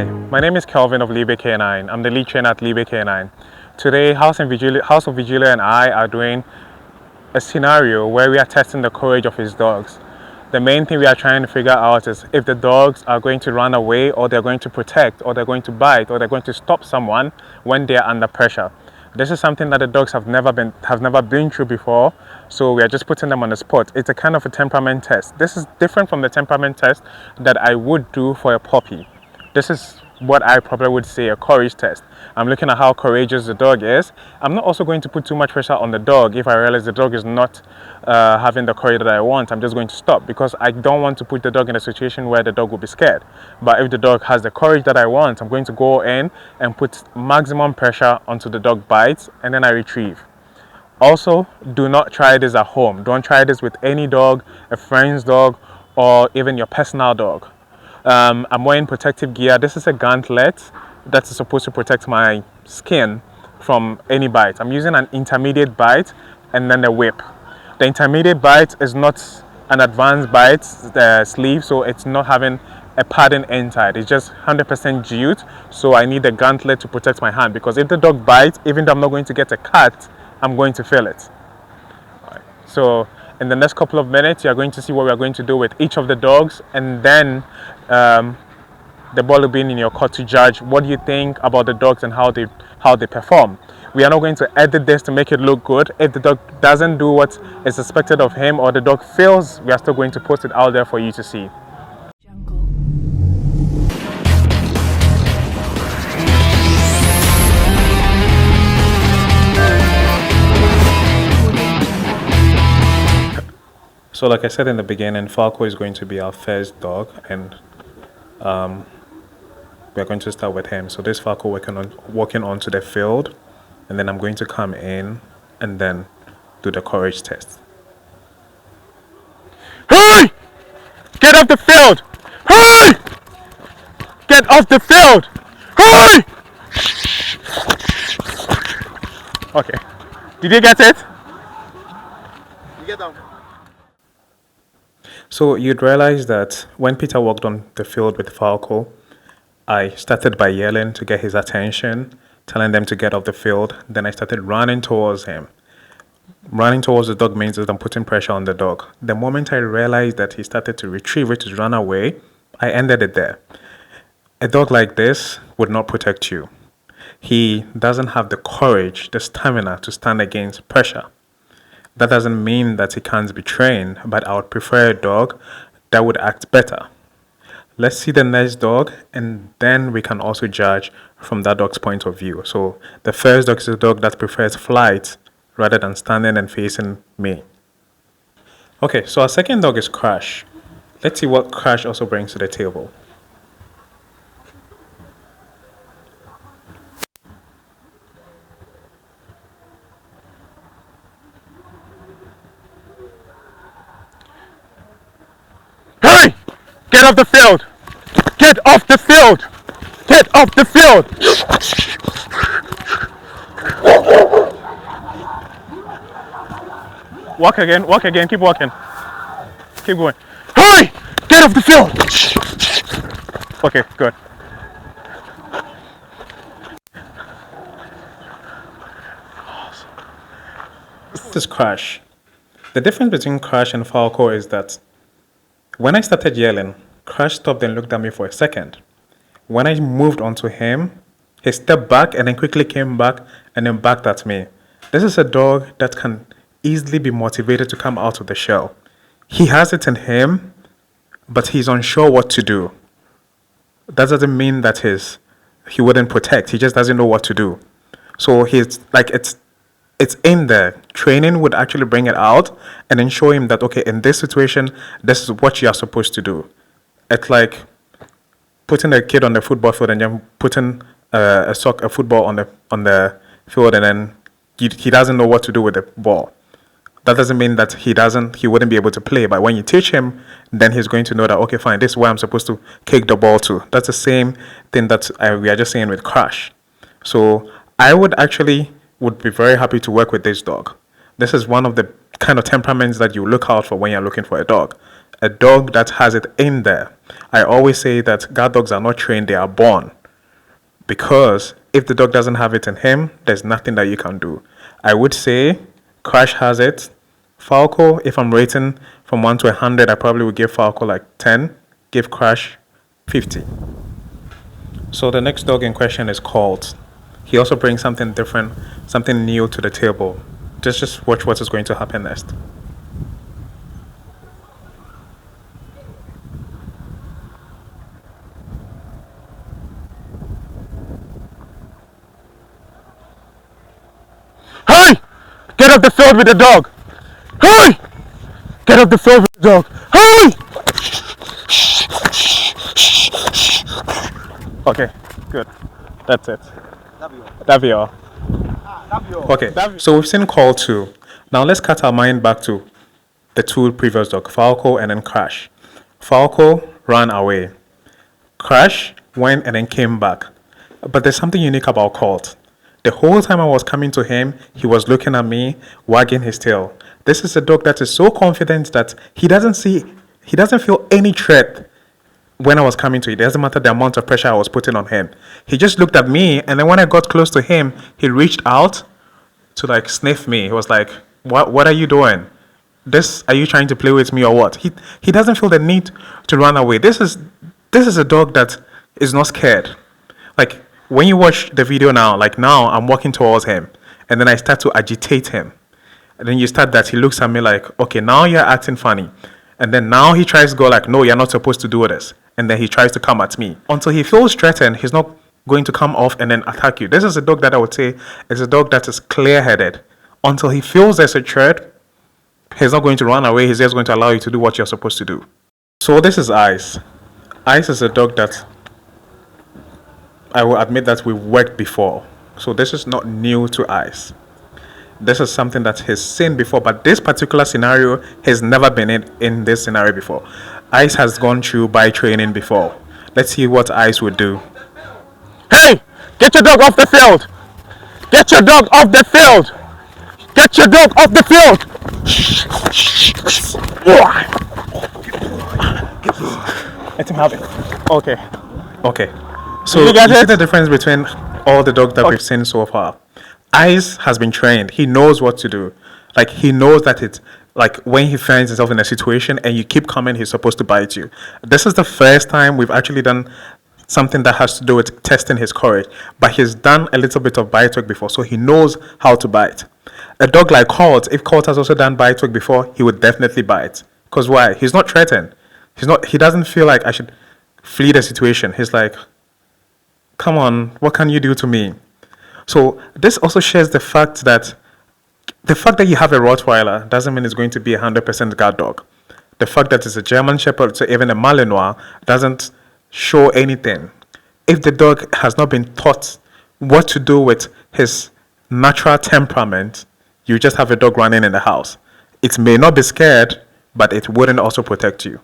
Hi, my name is Kelvin of Liebe Canine. I'm the lead trainer at Liebe Canine. Today, House of Vigilio and I are doing a scenario where we are testing the courage of his dogs. The main thing we are trying to figure out is if the dogs are going to run away, or they're going to protect, or they're going to bite, or they're going to stop someone when they're under pressure. This is something that the dogs have never been through before, so we are just putting them on the spot. It's a kind of a temperament test. This is different from the temperament test that I would do for a puppy. This is what I probably would say a courage test. I'm looking at how courageous the dog is. I'm not also going to put too much pressure on the dog. If I realize the dog is not having the courage that I want, I'm just going to stop, because I don't want to put the dog in a situation where the dog will be scared. But if the dog has the courage that I want, I'm going to go in and put maximum pressure onto the dog bites, and then I retrieve. Also, do not try this at home. Don't try this with any dog, a friend's dog, or even your personal dog. I'm wearing protective gear. This is a gauntlet that's supposed to protect my skin from any bite. I'm using an intermediate bite and then a whip. The intermediate bite is not an advanced bite sleeve, so it's not having a padding inside. It's just 100% jute, so I need a gauntlet to protect my hand, because if the dog bites, even though I'm not going to get a cut, I'm going to feel it. So in the next couple of minutes, you're going to see what we're going to do with each of the dogs, and then the ball will be in your court to judge what you think about the dogs and how they perform. We are not going to edit this to make it look good. If the dog doesn't do what is expected of him, or the dog fails, we are still going to post it out there for you to see. So like I said in the beginning, Falco is going to be our first dog, and we're going to start with him. So this Falco walking onto the field, and then I'm going to come in and then do the courage test. Hey! Get off the field! Hey! Get off the field! Hey! Okay. Did you get it? You get down. So you'd realize that when Peter walked on the field with Falco, I started by yelling to get his attention, telling them to get off the field. Then I started running towards him. Running towards the dog means that I'm putting pressure on the dog. The moment I realized that he started to retrieve, which is run away, I ended it there. A dog like this would not protect you. He doesn't have the courage, the stamina to stand against pressure. That doesn't mean that he can't be trained, but I would prefer a dog that would act better. Let's see the next dog, and then we can also judge from that dog's point of view. So the first dog is a dog that prefers flight rather than standing and facing me. Okay, so our second dog is Crash. Let's see what Crash also brings to the table. Hey! Get off the field! Get off the field! Get off the field! Walk again, keep walking. Keep going. Hey! Get off the field! Okay, good. This is Crash. The difference between Crash and Falco is that when I started yelling, Crash stopped and looked at me for a second. When I moved onto him, he stepped back and then quickly came back and then backed at me. This is a dog that can easily be motivated to come out of the shell. He has it in him, but he's unsure what to do. That doesn't mean that he wouldn't protect. He just doesn't know what to do. So he's like, it's in there. Training would actually bring it out and then show him that, okay, in this situation, this is what you are supposed to do. It's like putting a kid on the football field and then putting a football on the field, and then he doesn't know what to do with the ball. That doesn't mean that he wouldn't be able to play. But when you teach him, then he's going to know that, okay, fine, this is where I'm supposed to kick the ball to. That's the same thing that we are just saying with Crash. So I would be very happy to work with this dog. This is one of the kind of temperaments that you look out for when you're looking for a dog. a dog that has it in there. I always say that guard dogs are not trained, they are born. Because if the dog doesn't have it in him, there's nothing that you can do. I would say Crash has it. Falco, if I'm rating from 1 to 100, I probably would give Falco like 10, give Crash 50. So the next dog in question is Colt. He also brings something different, something new to the table. Just watch what is going to happen next. Hey! Get off the field with the dog! Hey! Get off the field with the dog! Hey! Okay, good. That's it. That'll be all. Okay, so we've seen Call 2. Now let's cut our mind back to the two previous dogs, Falco and then Crash. Falco ran away. Crash went and then came back. But there's something unique about Colt. The whole time I was coming to him, he was looking at me, wagging his tail. This is a dog that is so confident that he doesn't feel any threat when I was coming to it. It doesn't matter the amount of pressure I was putting on him. He just looked at me, and then when I got close to him, he reached out to like sniff me. He was like, what are you doing? Are you trying to play with me or what? He doesn't feel the need to run away. This is a dog that is not scared. Like when you watch the video now, like now I'm walking towards him and then I start to agitate him. And then you start that he looks at me like, okay, now you're acting funny. And then now he tries to go like, no, you're not supposed to do this. And then he tries to come at me. Until he feels threatened, he's not going to come off and then attack you. This is a dog that I would say is a dog that is clear-headed. Until he feels there's a threat, he's not going to run away. He's just going to allow you to do what you're supposed to do. So this is Ice. Ice is a dog that I will admit that we've worked before. So this is not new to Ice. This is something that he's seen before, but this particular scenario has never been in this scenario before. Ice has gone through by training before. Let's see what Ice would do. Hey! Get your dog off the field! Get your dog off the field! Get your dog off the field! Let him have it. Okay. So you see the difference between all the dogs that we've seen so far. Ice has been trained. He knows what to do. Like he knows that it's like when he finds himself in a situation and you keep coming, he's supposed to bite you. This is the first time we've actually done something that has to do with testing his courage. But he's done a little bit of bite work before, so he knows how to bite. A dog like Colt, if Colt has also done bite work before, he would definitely bite. Because why? He's not threatened. He doesn't feel like I should flee the situation. He's like, come on, what can you do to me? So this also shares the fact that you have a Rottweiler doesn't mean it's going to be a 100% guard dog. The fact that it's a German Shepherd, so even a Malinois, doesn't show anything. If the dog has not been taught what to do with his natural temperament, you just have a dog running in the house. It may not be scared, but it wouldn't also protect you.